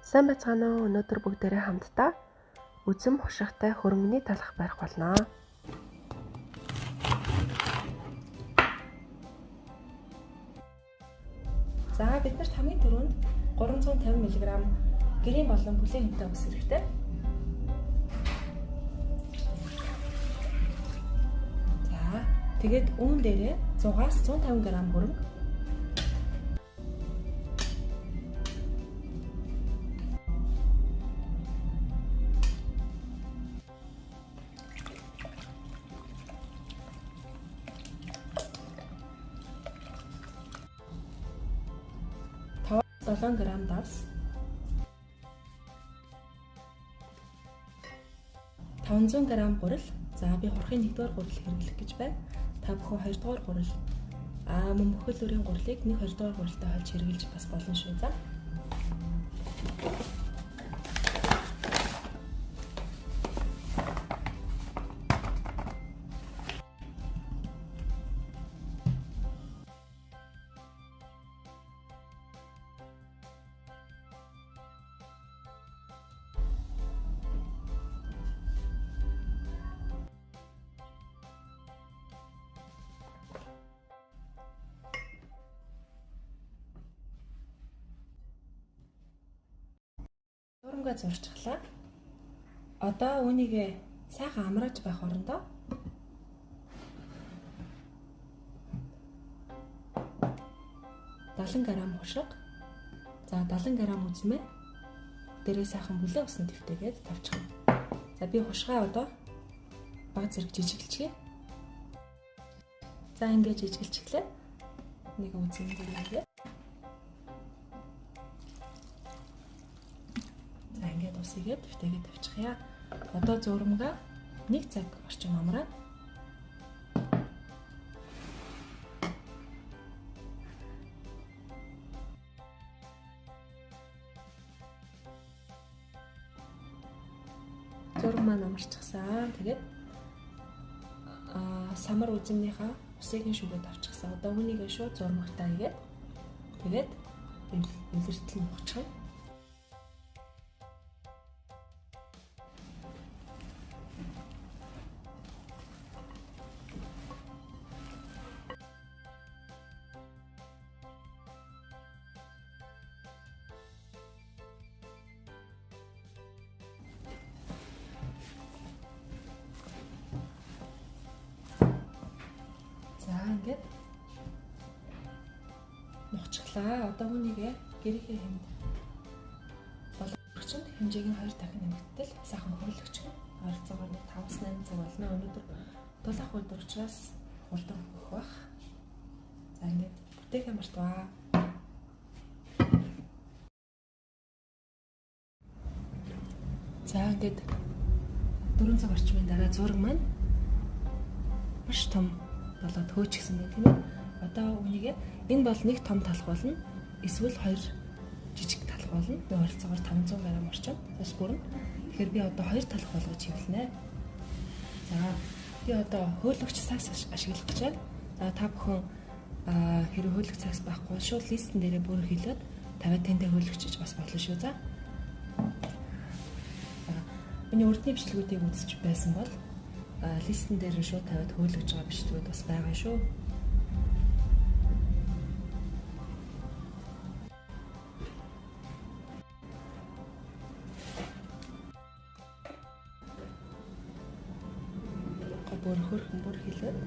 Сайн байцгаана уу? Өнөөдөр бүгдээрээ хамтдаа үзэм хушигтай хөрөнгөний талах барих болно. За биднэрт хамгийн түрүүнд 350 мг гэрийн болон бүлийн хэмтэй ус хэрэгтэй. За тэгээд үүн дээрээ 100-аас 150 г хөрөнгө, таваас 7 г давс, 500 г гурил. За би хурахын 1-р гурил хэрэглэх гэж байна. Та бүхэн 2-р гурил мөн бүхэл бүрийн гурилыг 1-2-р гурилтай хольж хэрэглэж бас болно шүү. За. Зурмгаа зурчихлаа. Одоо үүнийг сайхан амрааж байх орондоо $70 г хушиг, за 70 г үзмээ дээрээ сайхан бүлээн усны твтэйгээд тавьчихна. За би хушгаа одоо баг зэрэг жижиглчихье. За ингээд жижиглчихлээ. Нэг үзэн дээрээ. За ингээд усыгээд твтэйгээд тавьчихъя. Одоо зурмгаа 1 цаг орчим амраа. Зурм маань амарчихсан. Тэгээд самар үзэмнийхаа усыг нь шүгээд авчихсан. Одоо үүнийг шууд зурмагтаа игээд тэгээд илэртэл нухчих. Ингээд нухчихлаа. Одоо үүнийг гэрийнхээ хэмд болгочихсон. Хэмжээг нь 2 дахин нэмэгдэл сайхан хөрлөгчгөн ойролцоогоор 5-8 цаг болно. Өнөөдөр 7 өдөр учраас хурдан хөх бах. За ингээд бүтээхээ мартваа. За ингээд 4 цаг орчмын дараа зураг маань маш том болоод хөөчихсөн байна тийм ээ. Одоо үүнийг энэ бол нэг том талх болно. Эсвэл 2 жижиг талх болно. Би ойролцоогоор 500 г орчим бас бүрэн. Тэгэхээр би одоо 2 талх болгож хэвлэнэ. За би одоо хөөлөгч сакс ашиглах гэж байна. За та бүхэн хэрэг хөөлөгч сакс байхгүй шууд листэн дээрээ бүр хэлээд тавиад тэнтэй хөөлөгчж бас болно шүү. За. Миний урдны бичлэгүүдийг үзэж байсан бол листэн дээр нь шууд тавиад хөөлөж байгаа бичлэгүүд бас байгаа шүү. Бүр хөрхөн бүр хэлээд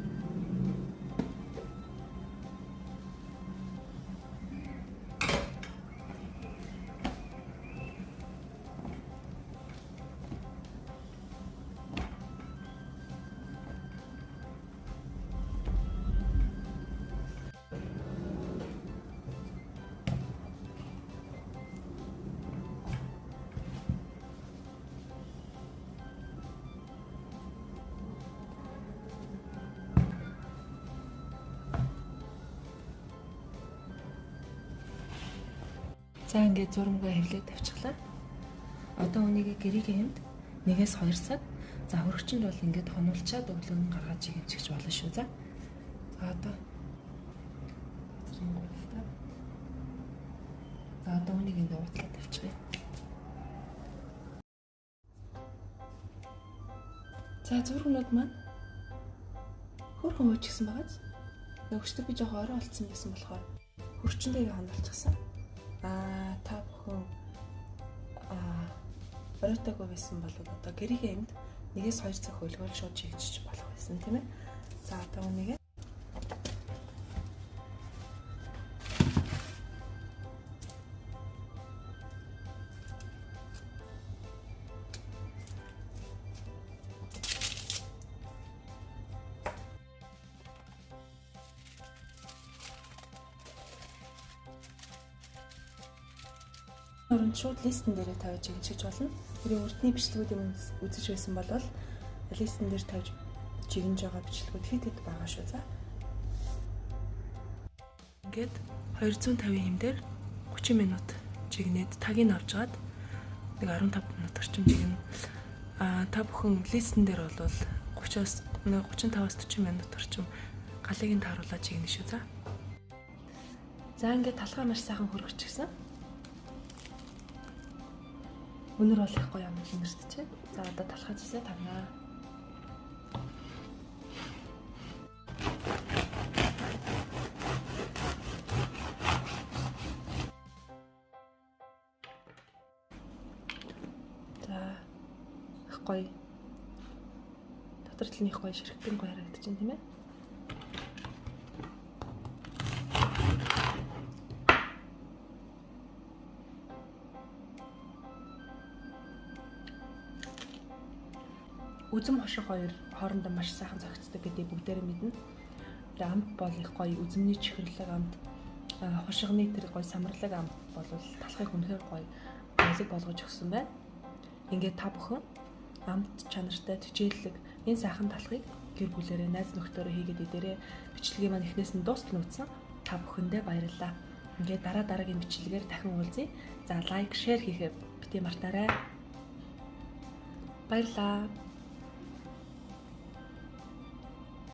за ингээд зурмгаа хэвлээд тавьчихлаа. Одоо үнийг гэрийн хэмд 1-2 цаг. За хөрөгчөнд бол ингээд хонуулчаад өглөө нь гаргаж игэнчихж болно шүү. За одоо За одоо үнийг ингээ уутлаад тавьчихъя. За зургнууд маань хөрхөн хөөчихсөн байгааз. Нөгөөчтөр би жоохон орой болцсон байсан болохоор хөрчөндөө хандалчихсан. Та бүхэн оройтойгоо байсан бол одоо гэрийн амьд 1-2 цаг хөлгөөл шууд чигчиж болох байсан тийм ээ. За одоо үнийг Орон шууд листэн дээрээ тавьж чигчиж болно. Тэрийн урдны бичлэгүүдийг үзэж байсан бол листэн дээр тавьж чигнэж байгаа бичлэгүүд хэд хэд байгаа шүү. За. Ингээд 250 хэм дээр 30 минут чигнээд тагийг авчгаад нэг 15 минут орчим чигнэ. Та бүхэн листэн дээр бол 30-аас 35-аас 40 минут орчим галыг нь тааруулаад чигнэ шүү. За. За ингээд талхаа маш сайхан хөргөчихсөн. Өнөр бол их гоё юм хэмэрчээ. За одоо талхаа зүсээ тавнаа. За их гоё. Дотор талын их гоё ширхтэн гоё харагдаж байна тийм ээ. Үзэм хошиг хоёр хоорондоо маш сайхан зохицдог гэдгийг бүгдээрээ мэднэ. Тэр амт бол их гоё үзмний чихэрлэг амт, хошигны тэр гоё самарлаг амт бол талхыг үнэхээр гоё баялаг болгож өгсөн байна. Ингээд та бүхэн амт чанартай тижээлэг энэ сайхан талхыг гэр бүлээрээ найз нөхдөөрөө хийгээд идээрээ бичлэгийг маань эхнээс нь дуустал нүцсэн. Та бүхэндээ баярлалаа. Ингээд дараагийн бичлэгээр дахин уулзъя. За лайк, шеэр хийхээр бити мартаарай. Баярлалаа.